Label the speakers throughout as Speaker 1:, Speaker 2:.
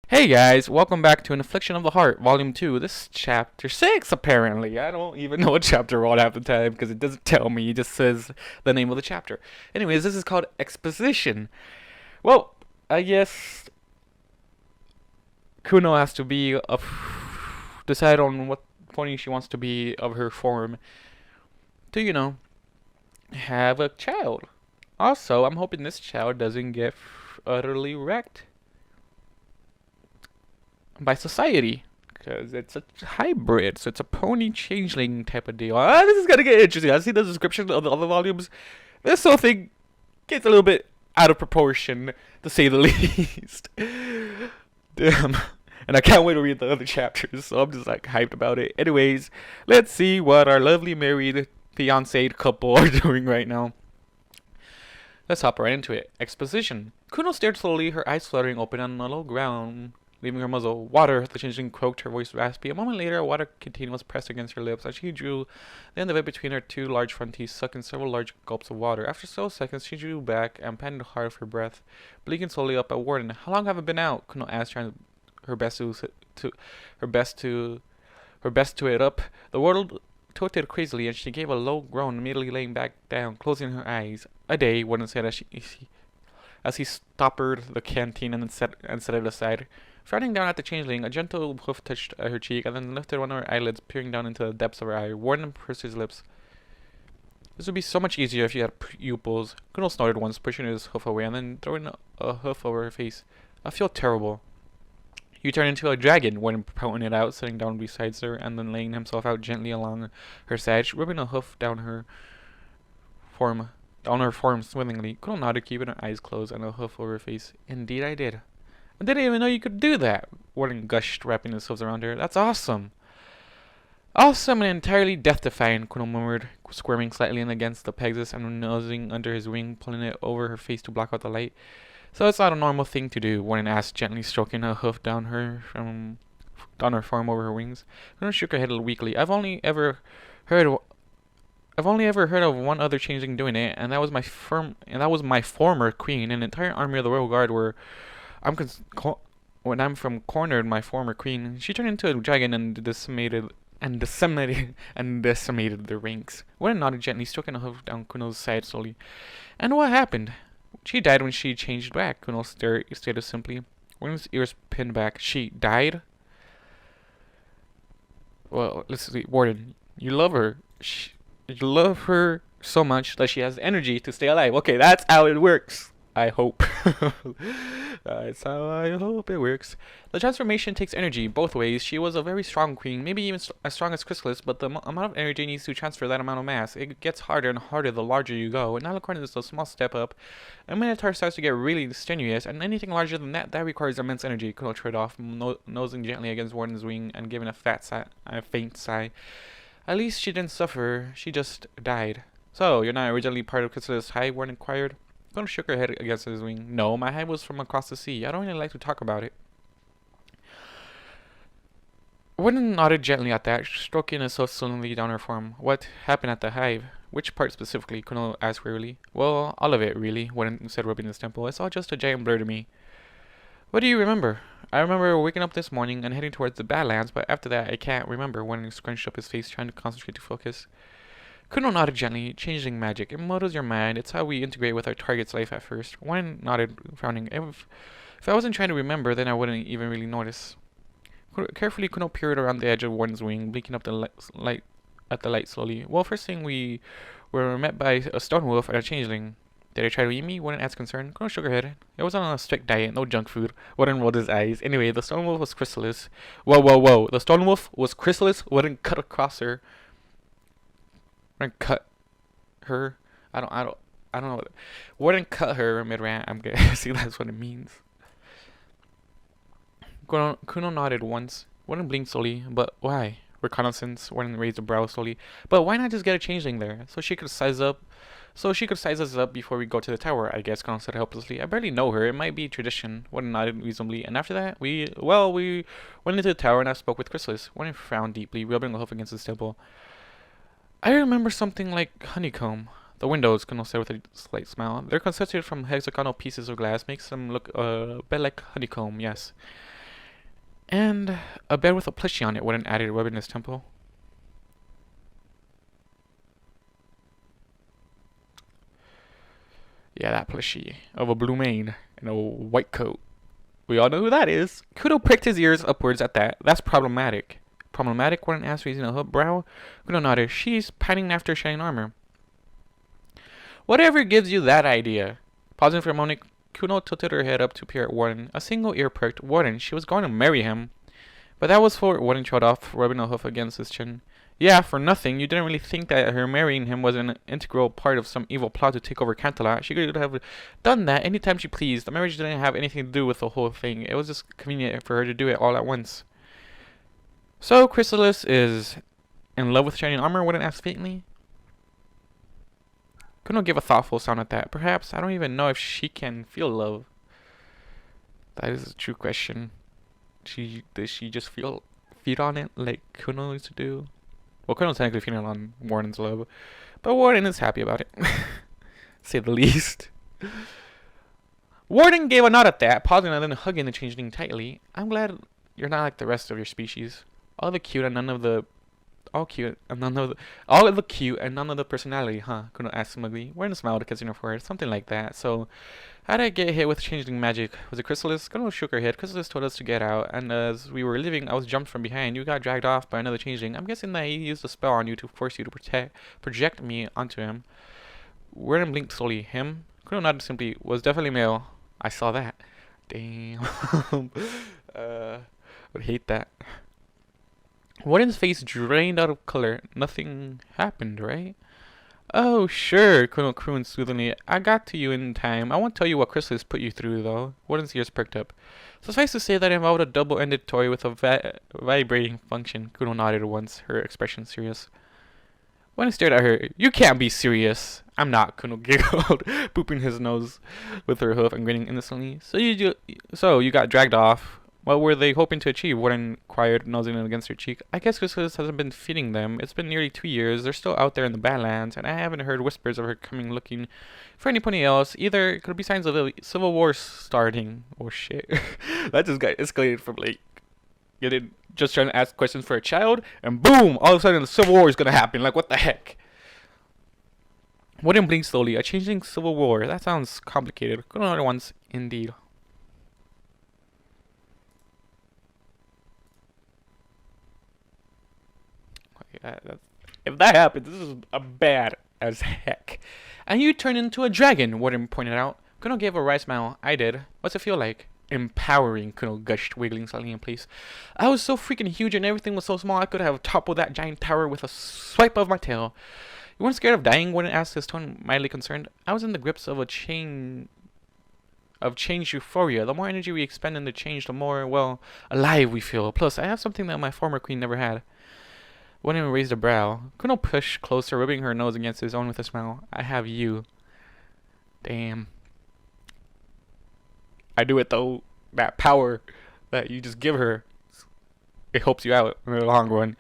Speaker 1: Hey guys, welcome back to An Affliction of the Heart, Volume 2. This is Chapter 6, apparently. I don't even know what chapter we're on half the time because it doesn't tell me, it just says the name of the chapter. Anyways, this is called Exposition. Well, I guess Kuno has to decide on what pony she wants to be of her form to, have a child. Also, I'm hoping this child doesn't get utterly wrecked by society, because it's a hybrid, so it's a pony changeling type of deal. This is gonna get interesting. I see the description of the other volumes. This whole thing gets a little bit out of proportion, to say the least. Damn. And I can't wait to read the other chapters, so I'm just like hyped about it. Anyways, let's see what our lovely married fiancé couple are doing right now. Let's hop right into it. Exposition. Kuno stared slowly, her eyes fluttering open on the low ground, leaving her muzzle. Water, the changeling croaked, her voice raspy. A moment later, a water container was pressed against her lips as she drew the end of it between her two large front teeth, sucking several large gulps of water. After several seconds, she drew back and panted hard for breath, blinking slowly up at Warden. "How long have I been out?" Kuno asked, trying her best to it up. The world tilted crazily, and she gave a low groan, immediately laying back down, closing her eyes. "A day," Warden said as he stoppered the canteen and set it aside. Frowning down at the changeling, a gentle hoof touched her cheek and then lifted one of her eyelids, peering down into the depths of her eye. Warden pursed his lips. "This would be so much easier if you had pupils." Kuno snorted once, pushing his hoof away and then throwing a hoof over her face. "I feel terrible." "You turned into a dragon," Warden pointed out, sitting down beside her and then laying himself out gently along her side, rubbing a hoof down her form swimmingly. Kuno nodded, keeping her eyes closed and a hoof over her face. "Indeed I did." "I didn't even know you could do that," Warden gushed, wrapping his hooves around her. "That's awesome." "Awesome and entirely death-defying," Kuno murmured, squirming slightly in against the Pegasus and nosing under his wing, pulling it over her face to block out the light. "So it's not a normal thing to do?" Warden asked, gently stroking a hoof down her form over her wings. Kuno shook her head weakly. I've only ever heard of one other changeling doing it, and that was my former queen. An entire army of the royal guard were when I'm from cornered my former queen. She turned into a dragon and decimated the ranks. Warden nodded gently, stroking a hoof down Kuno's side slowly. "And what happened?" "She died when she changed back," Kuno stated simply. Warden's ears pinned back. "She died?" "Well, let's see, Warden, you love her. You love her so much that she has energy to stay alive." Okay, that's how it works. I hope. That's how I hope it works. "The transformation takes energy, both ways. She was a very strong queen, maybe even as strong as Chrysalis, but the amount of energy needs to transfer that amount of mass. It gets harder and harder the larger you go, and now according to this small step up, a Minotaur starts to get really strenuous, and anything larger than that requires immense energy." Kuno trade off, nosing gently against Warden's wing and giving a faint sigh. "At least she didn't suffer, she just died." "So, you're not originally part of Chrysalis' hive?" Warden inquired. Kuno shook her head against his wing. "No, my hive was from across the sea. I don't really like to talk about it." Warden nodded gently at that, stroking his hoof slowly down her form. "What happened at the hive?" "Which part specifically?" Kuno asked wearily. "Well, all of it, really," Warden said, rubbing his temple. "It's all just a giant blur to me." "What do you remember?" "I remember waking up this morning and heading towards the Badlands, but after that I can't remember." Warden scrunched up his face, trying to concentrate to focus. Kuno nodded gently. "Changeling magic. It muddles your mind. It's how we integrate with our target's life at first." Warren nodded, frowning. If I wasn't trying to remember, then I wouldn't even really notice." Carefully, Kuno peered around the edge of Warden's wing, blinking up the light slowly. "Well, first thing we were met by a stone wolf and a changeling." "Did they try to eat me?" Warden asked, concerned. Kuno shook her head. "It was on a strict diet, no junk food." Warden rolled his eyes. "Anyway, the stone wolf was Chrysalis." Whoa. The stone wolf was Chrysalis? Warden cut across her. Cut her. I don't know. Warden cut her mid-rant. I'm guessing that's what it means. Kuno nodded once. Warden blinked slowly. "But why?" Reconnaissance. Warden raised a brow slowly. "But why not just get a changeling there, so she could size us up before we go to the tower, I guess," Kuno said helplessly. "I barely know her. It might be tradition." Warden nodded reasonably. "And after that, we went into the tower and I spoke with Chrysalis." Warden frowned deeply, rubbing a hoof against his temple. "I remember something like honeycomb." "The windows," Kuno said with a slight smile. "They're constructed from hexagonal pieces of glass. Makes them look a bit like honeycomb, yes." And a bed with a plushie on it, Warden added, rubbing his temple. Yeah, that plushie of a blue mane and a white coat. We all know who that is. Kuno pricked his ears upwards at that. That's problematic. Problematic? Warden asked, raising a brow. Kuno nodded. She's pining after shining armor. Whatever gives you that idea? Pausing for a moment, Kuno tilted her head up to peer at Warden. A single ear perked. Warden, she was going to marry him. But that was for Warden trailed off, rubbing a hoof against his chin. Yeah, for nothing. You didn't really think that her marrying him was an integral part of some evil plot to take over Cantaloupe. She could have done that anytime she pleased. The marriage didn't have anything to do with the whole thing. It was just convenient for her to do it all at once. So, Chrysalis is in love with shining armor? Warden asked faintly. Kuno gave a thoughtful sound at that. Perhaps. I don't even know if she can feel love. That is a true question. Does she just feed on it like Kuno used to do? Well, Kuno's technically feeding on Warden's love, but Warden is happy about it, say the least. Warden gave a nod at that, pausing and then hugging the changeling tightly. I'm glad you're not like the rest of your species. All the cute and none of the cute and none of the personality, huh? Kuno asked smugly. Warden smiled, kissing her forehead, something like that. So, how did I get hit with changeling magic? Was it Chrysalis? Kuno shook her head. Chrysalis told us to get out, and as we were leaving, I was jumped from behind. You got dragged off by another changeling. I'm guessing that he used a spell on you to force you to project me onto him. Warden blinked slowly. Him? Kuno nodded simply. Was definitely male. I saw that. Damn. Would hate that. Warden's face drained out of color. Nothing happened, right? Oh, sure, Kuno crooned soothingly. I got to you in time. I won't tell you what Chrysalis put you through, though. Warden's ears perked up. Suffice to say that it involved a double-ended toy with a vibrating function. Kuno nodded once, her expression serious. Warden stared at her. You can't be serious. I'm not, Kuno giggled, booping his nose with her hoof and grinning innocently. So you got dragged off. What were they hoping to achieve? Warden inquired, nosing against her cheek. I guess Chrysalis hasn't been feeding them. It's been nearly 2 years. They're still out there in the Badlands, and I haven't heard whispers of her coming looking for anybody else. Either it could be signs of a civil war starting. Oh shit. That just got escalated from like just trying to ask questions for a child, and boom! All of a sudden the civil war is gonna happen. Like what the heck? Warden blinked slowly. A changing civil war. That sounds complicated. Go on other ones, indeed. If that happens, this is a bad as heck. And you turned into a dragon, Warden pointed out. Kuno gave a wry smile. I did. What's it feel like? Empowering, Kuno gushed, wiggling slightly in place. I was so freaking huge and everything was so small I could have toppled that giant tower with a swipe of my tail. You weren't scared of dying? Warden asked, his tone mildly concerned. I was in the grips of change euphoria. The more energy we expend in the change, the more, well, alive we feel. Plus, I have something that my former queen never had. Warden raised a brow. Kuno pushed closer, rubbing her nose against his own with a smile. I have you. Damn. I do it though. That power that you just give her, it helps you out in the long run.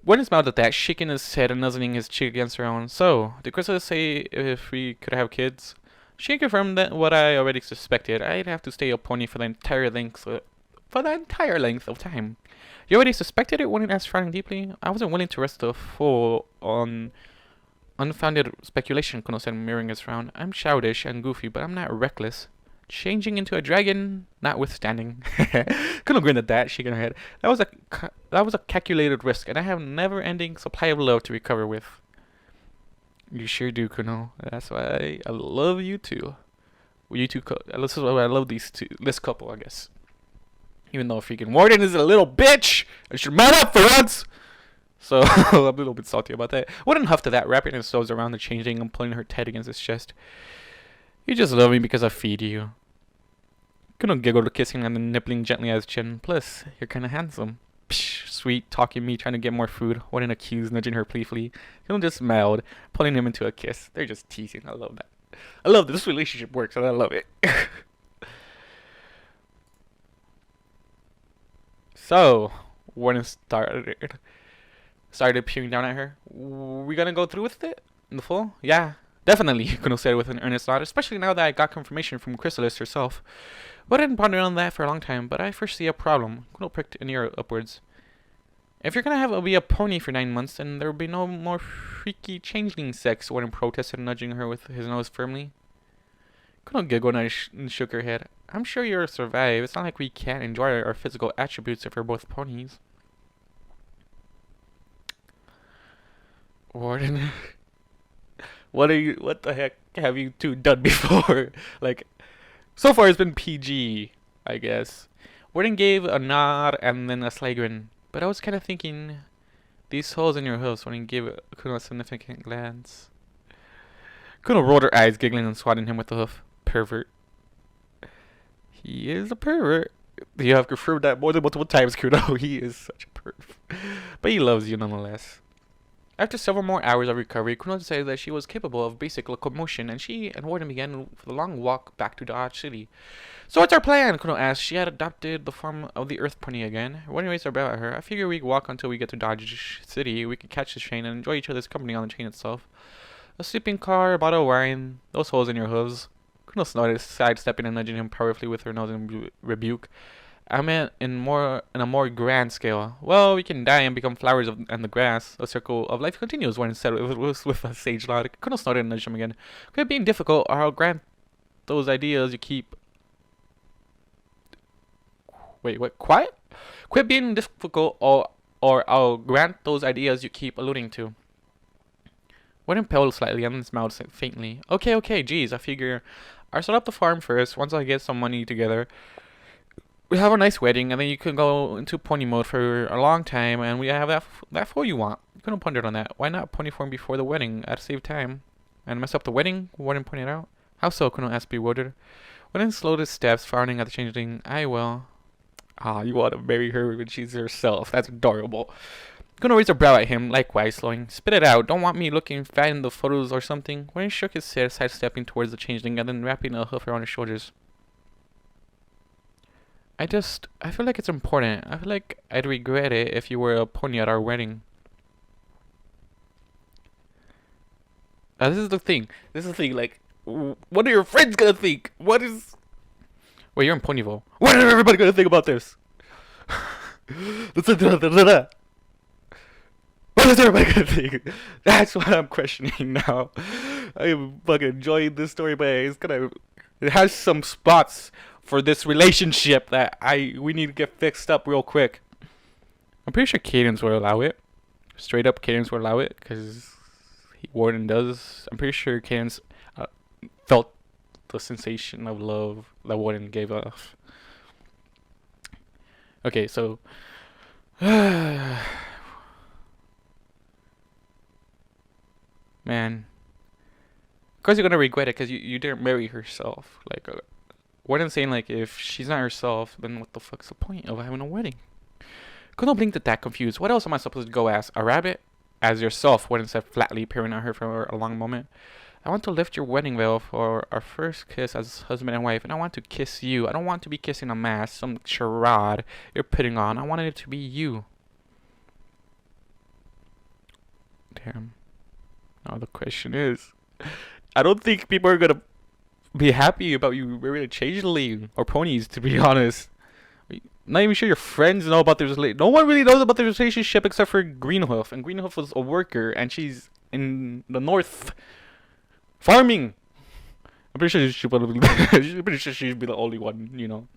Speaker 1: Warden smiled at that, shaking his head and nuzzling his cheek against her own. So, did Chrysalis say if we could have kids? She confirmed that what I already suspected. I'd have to stay a pony for the entire length of time. You already suspected it? Warden asked, frowning deeply. I wasn't willing to rest the fool on unfounded speculation, Kuno said, mirroring his frown. I'm childish and goofy, but I'm not reckless. Changing into a dragon, notwithstanding. Kuno grinned at that, shaking her head. That was a calculated risk, and I have never-ending supply of love to recover with. You sure do, Kuno. That's why I love you too. Well, you two. This is why I love this couple, I guess. Even though freaking Warden is a little bitch, I should man up for once. So I'm a little bit salty about that. Warden huffed at that, wrapping his nose around the changeling and pulling her head against his chest. You just love me because I feed you. Kuno giggled, kissing and then nippling gently at his chin. Plus, you're kind of handsome. Psh, sweet, talking me, trying to get more food. Warden accused, nudging her playfully. Kuno just smiled, pulling him into a kiss. They're just teasing. I love that. I love that this relationship works, and I love it. So, Warden started peering down at her. We gonna go through with it? In the full? Yeah. Definitely, Kuno said with an earnest nod, especially now that I got confirmation from Chrysalis herself. But I didn't ponder on that for a long time, but I first see a problem. Kuno pricked an ear upwards. If you're gonna be a pony for 9 months, then there will be no more freaky changeling sex, Warden protested, nudging her with his nose firmly. Kuno giggled and shook her head. I'm sure you'll survive. It's not like we can't enjoy our physical attributes if we're both ponies. Warden, what the heck have you two done before? Like, so far it's been PG, I guess. Warden gave a nod and then a sly grin. But I was kind of thinking, these holes in your hooves, when he gave Kuno a significant glance. Kuno rolled her eyes, giggling and swatting him with the hoof. Pervert. He is a pervert. You have confirmed that more than multiple times, Kuno. He is such a perv. But he loves you nonetheless. After several more hours of recovery, Kuno decided that she was capable of basic locomotion, and she and Warden began the long walk back to Dodge City. So what's our plan? Kuno asked. She had adopted the form of the Earth Pony again. Warden raised her brow at her. I figure we walk until we get to Dodge City. We could catch the train and enjoy each other's company on the train itself. A sleeping car, a bottle of wine, those holes in your hooves. Kuno snorted, sidestepping and nudging him powerfully with her nose in rebuke. I meant in a more grand scale. Well, we can die and become flowers and the grass. A circle of life continues, Warden said with a sage logic. Kuno snorted and nudged him again. Quit being difficult, or I'll grant those ideas you keep. Wait, what? Quiet? Quit being difficult, or I'll grant those ideas you keep alluding to. Warden paled slightly and then smiled faintly. Okay, geez, I figure I'll set up the farm first. Once I get some money together, we have a nice wedding, and then you can go into pony mode for a long time, and we have that foal you want. You couldn't ponder on that. Why not pony form before the wedding? I'd save time. And mess up the wedding? Warden pointed out. How so? Kuno asked, bewildered. Warden slowed his steps, frowning at the changeling. I will. Ah, you want to marry her when she's herself. That's adorable. Kuno raised her brow at him, likewise slowing. Spit it out. Don't want me looking fat in the photos or something. Warden shook his head, sidestepping towards the changeling, and then wrapping a hoof around his shoulders. I feel like it's important. I feel like I'd regret it if you were a pony at our wedding. This is the thing. Like, what are your friends gonna think? What is... Wait, you're in Ponyville. What are everybody gonna think about this? What is everybody gonna think? That's what I'm questioning now. I'm fucking enjoying this story, but it has some spots for this relationship that we need to get fixed up real quick. I'm pretty sure Cadence will allow it. Straight up, Cadence will allow it because Warden does. I'm pretty sure Cadence felt the sensation of love that Warden gave off. Okay, so man, of course you're gonna regret it because you didn't marry herself. Like, Warden saying like if she's not herself, then what the fuck's the point of having a wedding? Kuno blinked at that, confused. What else am I supposed to go as? A rabbit? As yourself, Warden said flatly, peering at her for a long moment. I want to lift your wedding veil for our first kiss as husband and wife, and I want to kiss you. I don't want to be kissing a mask, some charade you're putting on. I wanted it to be you. Damn. Now the question is, I don't think people are gonna be happy about you marrying a changeling or ponies, to be honest. Not even sure your friends know about this. No one really knows about the relationship except for Greenhoof, and Greenhoof was a worker, and she's in the north farming. I'm pretty sure she'd be the only one, you know,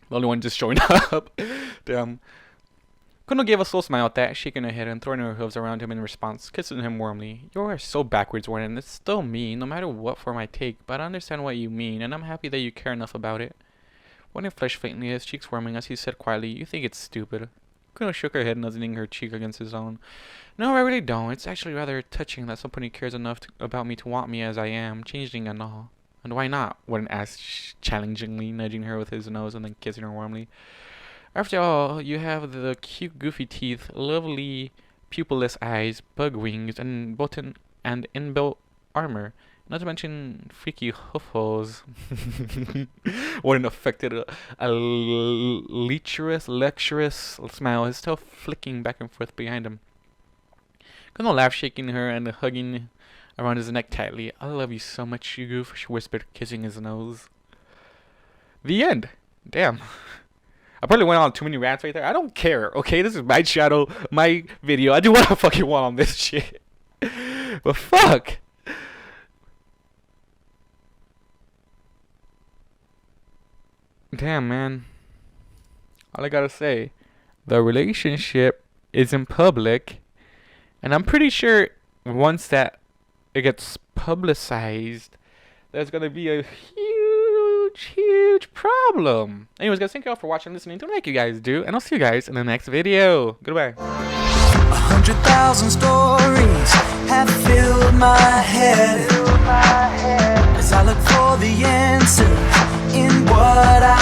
Speaker 1: the only one just showing up. Damn. Kuno gave a slow smile at that, shaking her head and throwing her hooves around him in response, kissing him warmly. You are so backwards, Warden. It's still me, no matter what form I take, but I understand what you mean, and I'm happy that you care enough about it. Warden flushed faintly, his cheeks warming as he said quietly, You think it's stupid. Kuno shook her head, nuzzling her cheek against his own. No, I really don't. It's actually rather touching that somebody cares enough about me to want me as I am, changeling and all. And why not? Warden asked challengingly, nudging her with his nose and then kissing her warmly. After all, you have the cute goofy teeth, lovely pupilless eyes, bug wings, and inbuilt armor. Not to mention freaky hoof holes. Warden affected a lecherous smile, his tail flicking back and forth behind him. Kuno laughed, shaking her and hugging around his neck tightly. I love you so much, you goof, she whispered, kissing his nose. The end. Damn. I probably went on too many rants right there. I don't care, okay? This is my channel, my video. I do what I fucking want on this shit. But fuck. Damn, man. All I gotta say, the relationship isn't public. And I'm pretty sure once that it gets publicized, there's gonna be a huge problem. Anyways, guys, thank you all for watching and listening to like you guys do, and I'll see you guys in the next video. Goodbye.
Speaker 2: 100,000 stories have filled my head as I look for the answers in what I